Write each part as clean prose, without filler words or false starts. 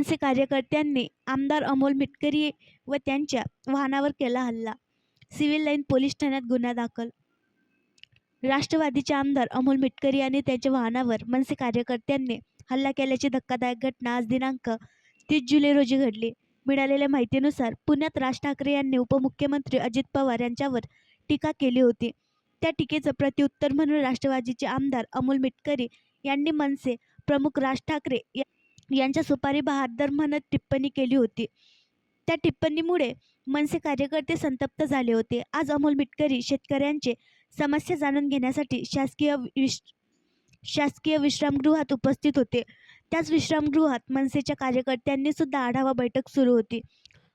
मनसे कार्यकर्त्यांनी आमदार अमोल मिटकरी व त्यांच्या वाहनावर केला हल्ला. सिव्हिल लाईन पोलीस ठाण्यात गुन्हा दाखल. राष्ट्रवादीचे आमदार अमोल मिटकरी आणि त्यांच्या वाहनावर मनसे कार्यकर्त्यांनी हल्ला केल्याची धक्कादायक घटना आज दिनांक 30 जुलै रोजी घडली. मिळालेल्या माहितीनुसार पुण्यात राज ठाकरे यांनी उपमुख्यमंत्री अजित पवार यांच्यावर टीका केली होती. त्या टीकेचं प्रत्युत्तर म्हणून राष्ट्रवादीचे आमदार अमोल मिटकरी यांनी मनसे प्रमुख राज ठाकरे यांच्या सुपारी बहादर म्हणत टिप्पणी केली होती. त्या टिप्पणीमुळे मनसे कार्यकर्ते संतप्त झाले होते. आज अमोल मिटकरी शेतकऱ्यांचे समस्या जाणून घेण्यासाठी शासकीय विश्रामगृहात उपस्थित होते. त्याच विश्रामगृहात मनसेच्या कार्यकर्त्यांनी सुद्धा आढावा बैठक सुरू होती.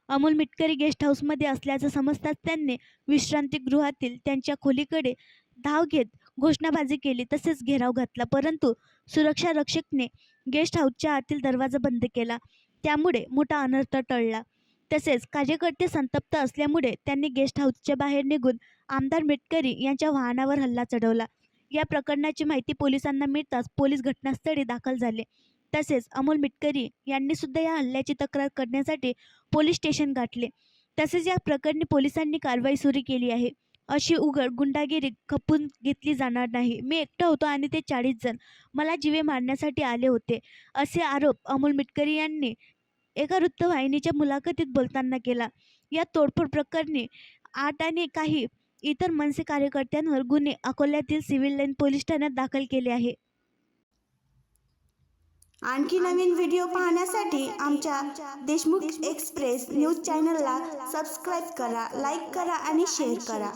अमोल मिटकरी गेस्ट हाऊसमध्ये असल्याचं समजताच त्यांनी विश्रांतीगृहातील त्यांच्या खोलीकडे धाव घेत घोषणाबाजी केली तसेच घेराव घातला. परंतु सुरक्षा रक्षकने गेस्ट हाऊसच्या आतील दरवाजा बंद केला. त्यामुळे मोठा अनर्थ टळला. तसेच कार्यकर्ते संतप्त असल्यामुळे त्यांनी गेस्ट हाऊसच्या बाहेर निघून आमदार मिटकरी यांच्या वाहनावर हल्ला चढवला. या प्रकरणाची माहिती पोलिसांना मिळताच पोलीस घटनास्थळी दाखल झाले. तसेच अमोल मिटकरी यांनी सुद्धा या हल्ल्याची तक्रार करण्यासाठी पोलीस स्टेशन गाठले. तसेच या प्रकरणी पोलिसांनी कारवाई सुरू केली आहे. अशी उघड गुंडागिरी खपून घेतली जाणार नाही. मी एकटा होतो आणि ते 40 जण मला जीवे मारण्यासाठी आले होते, असे आरोप अमोल मिटकरी यांनी एका वृत्तवाहिनीच्या मुलाखतीत बोलताना केला. या तोडफोड प्रकरणी 8 आणि काही इतर मनसे कार्यकर्त्यांवर गुन्हे अकोल्यातील सिव्हिल लाईन पोलीस ठाण्यात दाखल केले आहे. आणखी नवीन व्हिडिओ पाहण्यासाठी आमच्या देशमुख एक्सप्रेस न्यूज चॅनलला सबस्क्राईब करा, लाईक करा आणि शेअर करा.